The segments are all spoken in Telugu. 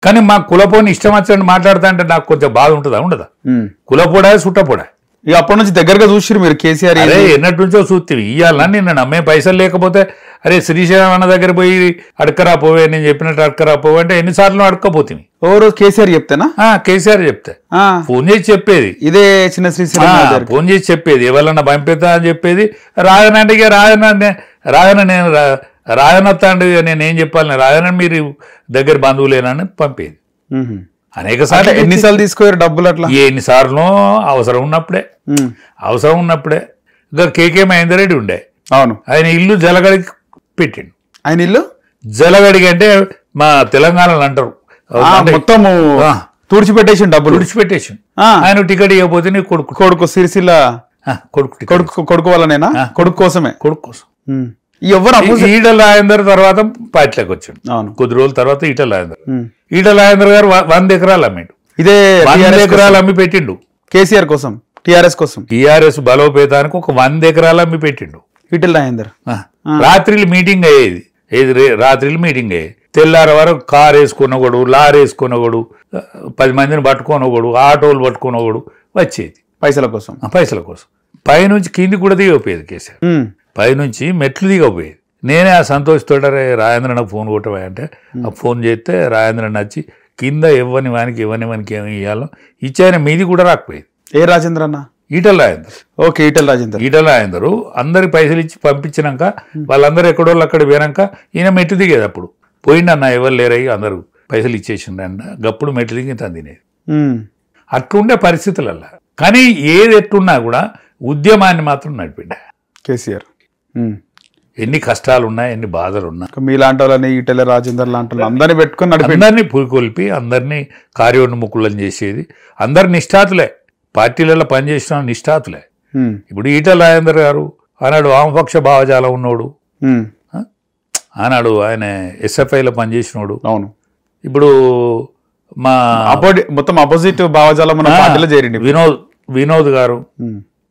కానీ మా కులపోని ఇష్టం వచ్చినట్టు మాట్లాడుతా అంటే నాకు కొంచెం బాధ ఉంటుందా ఉండదా? కులపోడా సుట్టపోడా? ఇక అప్పటి నుంచి దగ్గరగా చూసిరు మీరు కేసీఆర్. అరే ఎన్నటి నుంచో చూస్తేవి ఇవ్వాలని నేను నమ్మే పైసలు లేకపోతే అరే శ్రీశైలం అన్న దగ్గర పోయి అడకరా పోవే, నేను చెప్పినట్టు అడకరా పోవే అంటే ఎన్నిసార్లు అడక్కపోతుంది. ఓ రోజు కేసీఆర్ చెప్తేనా? కేసీఆర్ చెప్తే ఫోన్ చేసి చెప్పేది, ఇదే చిన్న శ్రీశైలం ఫోన్ చేసి చెప్పేది, ఎవరన్నా పంపిద్దా అని చెప్పేది. రాజనంటే రాజన నేను రాజనత్తాండి నేనేం చెప్పాలి, రాజన మీరు దగ్గర బంధువులేనని పంపేది. అనేక సార్లు. ఎన్నిసార్లు తీసుకోయారు డబ్బులు? అట్లా ఎన్నిసార్లు అవసరం ఉన్నప్పుడే. ఇంకా కేకే మహేందర్ రెడ్డి ఉండే, అవును, ఆయన ఇల్లు జలగడికి పెట్టిండు. ఆయన ఇల్లు జలగడికి అంటే మా తెలంగాణలో అంటారు మొత్తం తుడిచిపెట్టేసి డబ్బులు తుడిచిపెట్టేసి. ఆయన టికెట్ ఇవ్వకపోతే నీ కొడుకు సిరిసిల్ల కొడుకు వల్లనేనా? కొడుకు కోసం. ఎవరు ఈటల రాజేందర్ తర్వాత పార్టీలోకి వచ్చాడు. కొద్ది రోజుల తర్వాత ఈటల రాజేందర్ గారు 100 ఎకరాలు అమ్మిండు. ఇదే 100 ఎకరాలు అమ్మి పెట్టిండు కేసీఆర్ కోసం, టీఆర్ఎస్ కోసం. టీఆర్ఎస్ బలోపేతానికి ఒక 100 ఎకరాలు అమ్మి పెట్టిండు ఈటల రాజేందర్. రాత్రిలు మీటింగ్ అయ్యేది, తెల్లార వరకు కారు వేసుకున్నవాడు, లారీ వేసుకున్నవాడు, 10 మందిని పట్టుకోనవాడు, ఆటోలు పట్టుకున్నవాడు వచ్చేది పైసల కోసం. పైనుంచి కింది కూడా దిగపోయేది కేసీఆర్, పైనుంచి మెట్లు దిగపోయేది. నేనే ఆ సంతోషితోట రాజేంద్ర నాకు ఫోన్ కొట్టవా అంటే ఆ ఫోన్ చేస్తే రాజేంద్ర వచ్చి కింద ఇవ్వని వానికి ఏమి ఇవ్వాలో ఇచ్చాయన మీది కూడా రాకపోయేది. ఏ రాజేంద్ర అన్న? ఈటల రాజేందర్ అందరి పైసలు ఇచ్చి పంపించినాక వాళ్ళందరూ ఎక్కడోళ్ళు అక్కడ పోయినాక ఈయన మెట్టు దిగేది. అప్పుడు పోయిండన్న ఎవరు లేరయ్యి అందరూ పైసలు ఇచ్చేసిండ అన్న గప్పుడు మెట్లు దిగి తను తినేది. అట్లుండే పరిస్థితులల్లా. కానీ ఏది ఎట్టున్నా కూడా ఉద్యమాన్ని మాత్రం నడిపిండ కేసీఆర్. ఎన్ని కష్టాలున్నా, ఎన్ని బాధలున్నా మీలాంటి వాళ్ళని ఈటల రాజేందర్ లాంటి అందరినీ పెట్టుకుని అందరినీ పురికొల్పి అందరినీ కార్యోన్ముఖులను చేసేది. అందరు నిష్ఠాతులే, పార్టీలలో పనిచేసిన నిష్ఠాతులే. ఇప్పుడు ఈటల రాజేందర్ గారు ఆనాడు వామపక్ష భావజాలం ఉన్నోడు, ఆనాడు ఆయన ఎస్ఎఫ్ఐలో పనిచేసినోడు. అవును, ఇప్పుడు మా మొత్తం అపోజిట్ భావజాలం ఉన్న పార్టీలో చేరింది. వినోద్ గారు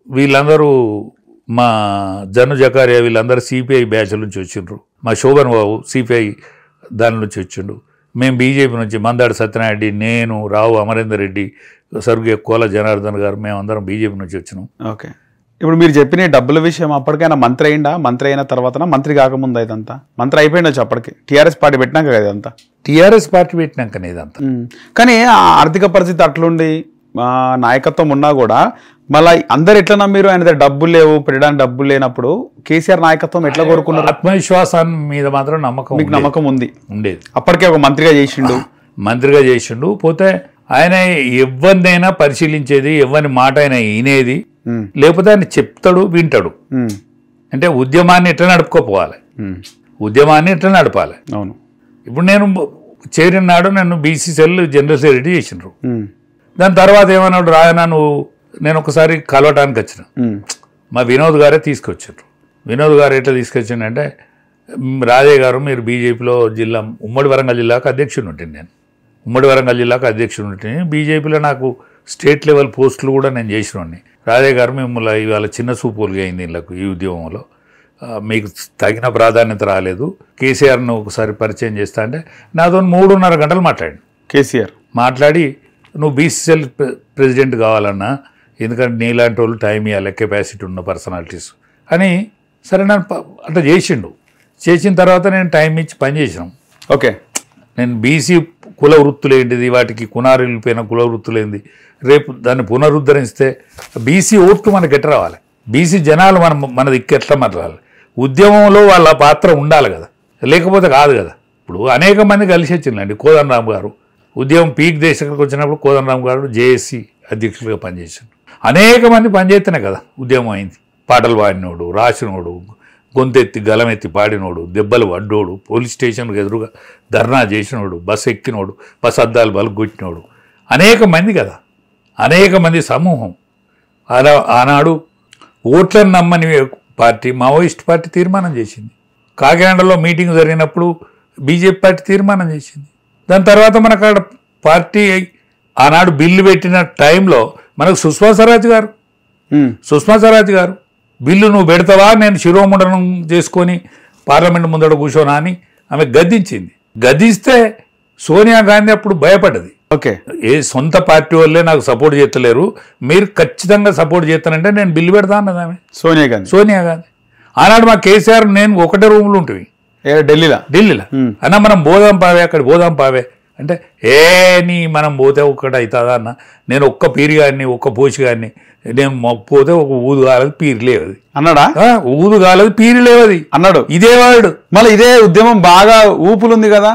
వీళ్ళందరూ, మా జను జకారియా వీళ్ళందరూ సిపిఐ బ్యాచ్ నుంచి వచ్చిండ్రు. మా శోభన్ బాబు సిపిఐ దాని నుంచి వచ్చిండు. మేము బీజేపీ నుంచి మందాడి సత్యనారెడ్డి, నేను, రావు అమరేందర్ రెడ్డి, స్వర్గీయ కోల జనార్దన్ గారు, మేమందరం బీజేపీ నుంచి వచ్చినాం. ఓకే. ఇప్పుడు మీరు చెప్పిన డబ్బుల విషయం అప్పటికైనా మంత్రి అయిందా? మంత్రి అయిన తర్వాత మంత్రి కాకముందు ఇదంతా మంత్రి అయిపోయిండొచ్చు అప్పటికి, టీఆర్ఎస్ పార్టీ పెట్టినాక కదా ఇదంతా? టీఆర్ఎస్ పార్టీ పెట్టినాకనే ఇదంతా. కానీ ఆర్థిక పరిస్థితి అట్లుండి నాయకత్వం ఉన్నా కూడా మళ్ళీ అందరు ఎట్లా నమ్మిరు? ఆయన డబ్బులు లేవు, పెట్టడానికి డబ్బులు లేనప్పుడు కేసీఆర్ నాయకత్వం ఎట్లా కోరుకున్నారు? ఆత్మవిశ్వాసాన్ని మీద మాత్రం మీకు నమ్మకం ఉండేది. అప్పటికే ఒక మంత్రిగా చేసిండు. పోతే ఆయన ఎవరినైనా పరిశీలించేది, ఎవరి మాట అయినా వినేది, లేకపోతే ఆయన చెప్తాడు, వింటాడు. అంటే ఉద్యమాన్ని ఎట్లా నడుపుకోపోవాలి, ఉద్యమాన్ని ఎట్లా నడపాలి. అవును. ఇప్పుడు నేను చేరిన నాడు నన్ను బీసీసీఎల్ జనరల్ సెక్రటరీ చేసిండ్రు. దాని తర్వాత ఏమన్నాడు, రాయనా నువ్వు, నేను ఒకసారి కలవటానికి వచ్చిన, మా వినోద్ గారే తీసుకొచ్చారు. వినోద్ గారు ఎట్లా తీసుకొచ్చిండంటే, రాజయ్య గారు మీరు బీజేపీలో ఉమ్మడి వరంగల్ జిల్లాకు అధ్యక్షుడు ఉంటుంది. నేను ఉమ్మడి వరంగల్ జిల్లాకు అధ్యక్షుడు ఉంటుంది. బీజేపీలో నాకు స్టేట్ లెవెల్ పోస్టులు కూడా నేను చేసినోడిని. రాజయ్య గారు మిమ్మల్ని ఇవాళ చిన్న సూపులుగా అయింది వీళ్ళకు ఈ ఉద్యమంలో, మీకు తగిన ప్రాధాన్యత రాలేదు, కేసీఆర్ను ఒకసారి పరిచయం చేస్తా అంటే నాతో 3.5 గంటలు మాట్లాడి కేసీఆర్ మాట్లాడి, నువ్వు బీసీసీఎల్ ప్రెసిడెంట్ కావాలన్నా, ఎందుకంటే నీలాంటి వాళ్ళు టైం ఇవ్వాలి, కెపాసిటీ ఉన్న పర్సనాలిటీస్ అని. సరే నన్ను అట్లా చేసిన తర్వాత నేను టైం ఇచ్చి పనిచేసినాం. ఓకే. నేను బీసీ కుల వృత్తులు ఏంటిది, వాటికి కునారిల్లిపోయిన కుల వృత్తులు ఏంది, రేపు దాన్ని పునరుద్ధరిస్తే బీసీ ఓట్లు మనకి ఎట్లా రావాలి, బీసీ జనాలు మన దిక్కు ఎట్లా మరలాలి, ఉద్యమంలో వాళ్ళ పాత్ర ఉండాలి కదా, లేకపోతే కాదు కదా. ఇప్పుడు అనేక మంది కలిసి వచ్చిందండి. కోదండరామ్ గారు ఉద్యమం పీక్ దేశానికి వచ్చినప్పుడు కోదండరామ్ గారు జేఏసీ అధ్యక్షులుగా పనిచేశారు. అనేక మంది పనిచేస్తేనే కదా ఉద్యమం అయింది. పాటలు పాడినోడు, రాసినోడు, గొంతెత్తి గలమెత్తి పాడినోడు, దెబ్బలు పడ్డోడు, పోలీస్ స్టేషన్కి ఎదురుగా ధర్నా చేసినోడు, బస్సు ఎక్కినోడు, బస్సు అద్దాలు బలుగొట్టినోడు, అనేక మంది కదా, అనేక మంది సమూహం. ఆనాడు ఓట్లను నమ్మని పార్టీ మావోయిస్ట్ పార్టీ తీర్మానం చేసింది. కాకినాడలో మీటింగ్ జరిగినప్పుడు బీజేపీ పార్టీ తీర్మానం చేసింది. దాని తర్వాత మనకు అక్కడ పార్టీ ఆనాడు బిల్లు పెట్టిన టైంలో మనకు సుష్మా స్వరాజ్ గారు బిల్లు నువ్వు పెడతావా, నేను శిరోముండనం చేసుకొని పార్లమెంట్ ముందర కూర్చోనా అని ఆమె గద్దించింది. గద్దిస్తే సోనియా గాంధీ అప్పుడు భయపడ్డది. ఓకే, ఏ సొంత పార్టీ వాళ్ళే నాకు సపోర్ట్ చేస్తలేరు, మీరు ఖచ్చితంగా సపోర్ట్ చేస్తానంటే నేను బిల్లు పెడతా అన్నది ఆమె సోనియా గాంధీ. ఆనాడు మా కేసీఆర్ నేను ఒకటే రూమ్లో ఉంటుంది ఢిల్లీలో. అన్న మనం పోదాం పావే, అక్కడ పోదాం పావే అంటే మనం పోతే ఒక్కటి అవుతుందా అన్న, నేను ఒక్క పీరి గారిని ఒక్క పోషి గారిని నేను పోతే ఒక ఊదు కాలది పీరి లేవది అన్నాడా, ఊదు కాలది పీరి లేవది అన్నాడు. ఇదే వాడు మళ్ళీ ఇదే ఉద్యమం బాగా ఊపులుంది కదా,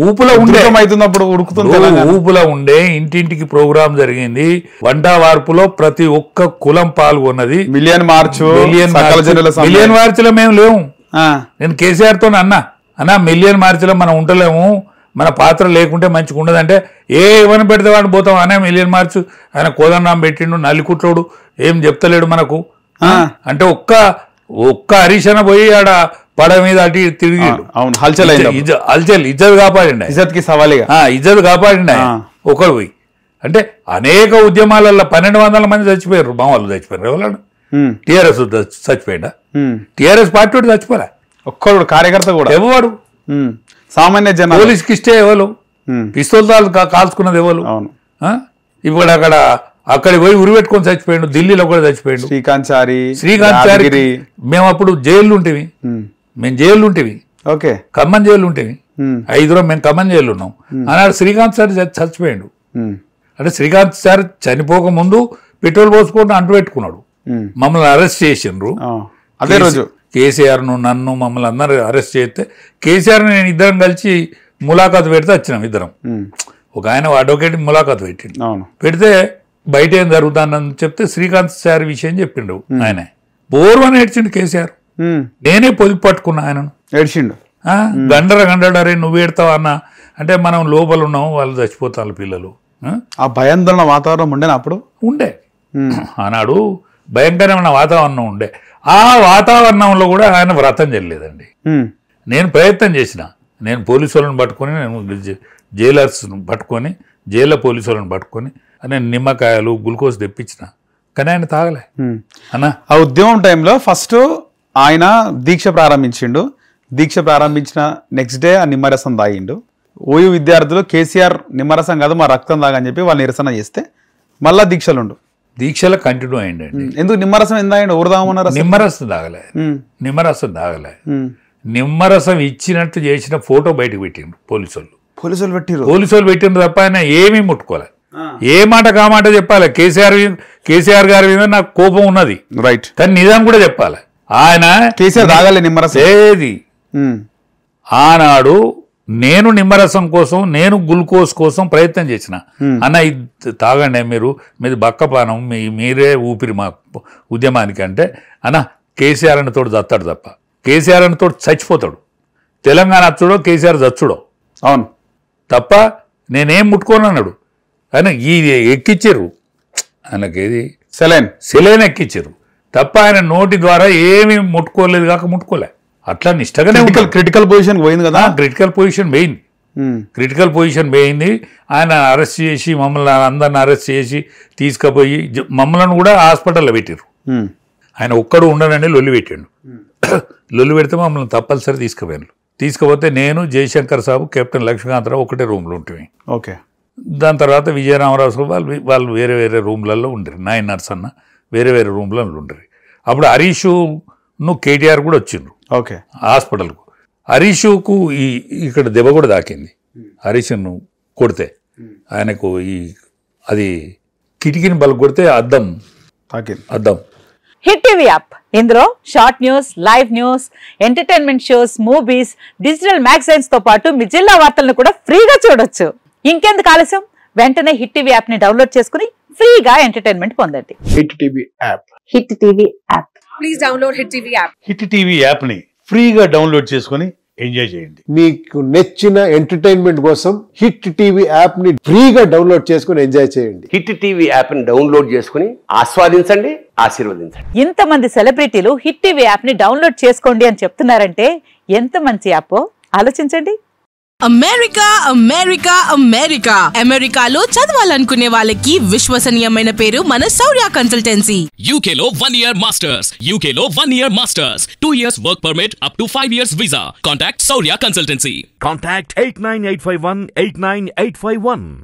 ఊపులో ఉండే అవుతున్నప్పుడు ఉడుకుతుంది, ఊపులో ఉండే ఇంటింటికి ప్రోగ్రామ్ జరిగింది. వంట వార్పులో ప్రతి ఒక్క కులం పాల్గొన్నది. మిలియన్ మార్చులో మేము లేవు. నేను కేసీఆర్ తో అన్నా మిలియన్ మార్చిలో మనం ఉండలేము, మన పాత్ర లేకుంటే మంచిగా ఉండదంటే ఏమని పెడితే వాడిని పోతాం అనే మిలియన్ మార్చు ఆయన కోదండరాం పెట్టిండు, నల్లికుట్లోడు ఏం చెప్తలేడు మనకు అంటే ఒక్క హరీష్ పోయి ఆడ పడ మీద అటు తిరిగిండు. హల్చల్ ఇజ్జత్ కాపాడిండు, ఇజ్జత్ కాపాడిండు ఒకడు పోయి. అంటే అనేక ఉద్యమాలలో 1200 మంది చచ్చిపోయారు, మా వాళ్ళు చచ్చిపోయారు. ఎవరు టీఆర్ఎస్ చచ్చిపోయిందా? టీఆర్ఎస్ పార్టీ వాడు చచ్చిపోలే, ఒక్కడు కార్యకర్త కూడా ఎవరు సామాన్య జనం. పోలీస్కి ఇష్టే ఎవరు పిస్తోల్ కాల్చుకున్నది ఎవరు? ఇప్పుడు అక్కడికి పోయి ఉరిపెట్టుకొని చచ్చిపోయాడు, ఢిల్లీలో కూడా చచ్చిపోయాడు శ్రీకాంత్ చారి. మేము అప్పుడు జైలు ఉంటేవి, మేము జైలు ఉంటేవి, ఖమ్మం జైలు ఉంటేవి, 5 మేము ఖమ్మం జైలు ఉన్నాం. అన్నాడు శ్రీకాంత్ చారి చచ్చిపోయాడు. అంటే శ్రీకాంత్ చారి చనిపోక ముందు పెట్రోల్ పోసుకుంటూ అంటు పెట్టుకున్నాడు. మమ్మల్ని అరెస్ట్ చేసిండ్రు అదే రోజు. కేసీఆర్ను నన్ను మమ్మల్ని అందరూ అరెస్ట్ చేస్తే కేసీఆర్ నేను ఇద్దరం కలిసి ములాఖాతు పెడితే వచ్చినాం ఇద్దరం. ఒక ఆయన అడ్వకేట్ ములాఖాతు పెట్టిండు, పెడితే బయట ఏం జరుగుతుందని చెప్తే శ్రీకాంత్ సార్ విషయం చెప్పిండు. ఆయన బోర్వని ఏడ్చిండు కేసీఆర్, నేనే పొదుపు పట్టుకున్నా ఆయనను. ఏడ్చిండు గండరే నువ్వు ఏడతావా అన్న అంటే మనం లోపల ఉన్నాం, వాళ్ళు చచ్చిపోతారు పిల్లలు. ఆ భయాందోళన వాతావరణం ఉండేనా అప్పుడు? ఉండే, ఆనాడు భయంకరమైన వాతావరణం ఉండే. ఆ వాతావరణంలో కూడా ఆయన వ్రతం చెల్లలేదండి. నేను ప్రయత్నం చేసిన, నేను పోలీసు వాళ్ళని పట్టుకొని, నేను జైలర్స్ను పట్టుకొని, జైల్లో పోలీసు వాళ్ళని పట్టుకొని నేను నిమ్మకాయలు గ్లూకోజ్ తెప్పించిన, కానీ ఆయన తాగలే అన్న. ఆ ఉద్యమం టైంలో ఫస్ట్ ఆయన దీక్ష ప్రారంభించిండు, దీక్ష ప్రారంభించిన నెక్స్ట్ డే ఆ నిమ్మరసం తాగిండు. ఓయూ విద్యార్థులు కేసీఆర్ నిమ్మరసం కాదు మా రక్తం తాగని చెప్పి వాళ్ళు నిరసన చేస్తే మళ్ళా దీక్షలు కంటిన్యూ అయ్యండి. ఎందుకు నిమ్మరసం ఎంత ఊరదామన్నారు? నిమ్మరసం తాగలే, నిమ్మరసం ఇచ్చినట్టు చేసిన ఫోటో బయటకు పెట్టిండ్రు పోలీసులు పెట్టిండ్రు తప్ప ఆయన ఏమీ ముట్టుకోలే. ఏ మాట కామాట చెప్పాలి. కేసీఆర్ గారి మీద నాకు కోపం ఉన్నది, రైట్, కానీ నిజం కూడా చెప్పాలి. ఆయన కేసీఆర్ తాగాలి నిమ్మరసం ఏది. ఆనాడు నేను నిమ్మరసం కోసం, నేను గ్లూకోజ్ కోసం ప్రయత్నం చేసిన. అన్న ఇది తాగండి, మీది బక్కపానం, మీరే ఊపిరి మా ఉద్యమానికి అంటే, అన్న కేసీఆర్ అని తోడు చస్తాడు తప్ప, కేసీఆర్ అని తోడు చచ్చిపోతాడు. తెలంగాణ అచ్చుడో కేసీఆర్ చచ్చుడో, అవును తప్ప నేనేం ముట్టుకోను అన్నాడు. ఆయన ఇది ఎక్కిచ్చారు, ఆయనకేది సెలైన్ ఎక్కిచ్చారు తప్ప ఆయన నోటి ద్వారా ఏమీ ముట్టుకోలేదు కాక ముట్టుకోలే. అట్లా నిష్టగానే క్రిటికల్ పొజిషన్ పోయింది కదా, క్రిటికల్ పొజిషన్ పోయింది. ఆయన అరెస్ట్ చేసి మమ్మల్ని అందరిని అరెస్ట్ చేసి తీసుకుపోయి మమ్మల్ని కూడా హాస్పిటల్లో పెట్టారు. ఆయన ఒక్కడు ఉండనని లొల్లి పెట్టాడు. లొల్లి పెడితే మమ్మల్ని తప్పనిసరి తీసుకుపోతే నేను జయశంకర్ సాబు కెప్టెన్ లక్ష్మీకాంతరావు ఒకటే రూమ్లో ఉంటుంది. ఓకే, దాని తర్వాత విజయరామరావు సాబు వాళ్ళు వేరే వేరే రూమ్లలో ఉండరు, నాయన్ నర్స్ అన్న వేరే వేరే రూమ్లలో ఉండరు. అప్పుడు హరీషును కేటీఆర్ కూడా వచ్చిండ్రు ఓకే హాస్పిటల్కు. హరీషుకు ఇక్కడ దెబ్బ కూడా తాకింది. హరీషును కొడితే ఆయనకు అది కిటికీని బల కొడితే అద్దం. హిట్ టీవీ యాప్, ఇందులో short news, live news, entertainment shows, movies, digital magazines తో పాటు మీ జిల్లా వార్తలను కూడా ఫ్రీగా చూడొచ్చు. ఇంకెందుకు ఆలస్యం, వెంటనే హిట్ టీవీ యాప్ ని డౌన్లోడ్ చేసుకుని ఫ్రీగా ఎంటర్టైన్మెంట్ పొందండి. Hit TV app, please download hit TV app. Hit TV app ని ఫ్రీగా డౌన్లోడ్ చేసుకుని ఎంజాయ్ చేయండి. మీకు నచ్చిన ఎంటర్టైన్మెంట్ కోసం హిట్ టీవీ యాప్ ని ఫ్రీగా డౌన్లోడ్ చేసుకుని ఎంజాయ్ చేయండి. హిట్ టీవీ యాప్ ని డౌన్లోడ్ చేసుకుని ఆస్వాదించండి, ఆశీర్వదించండి. ఇంతమంది సెలబ్రిటీలు హిట్ టీవీ యాప్ ని డౌన్లోడ్ చేసుకోండి అని చెప్తున్నారంటే ఎంత మంచి యాప్ ఆలోచించండి. అమెరికా అమెరికా అమెరికా అమెరికాలో చదవాలనుకునే వాళ్ళకి విశ్వసనీయమైన పేరు మన శౌర్య కన్సల్టెన్సీ. UK లో 1 year masters. UK లో 1 year masters. 2 years work permit up to 5 years visa. Contact Saurya Consultancy. Contact 89851 89851.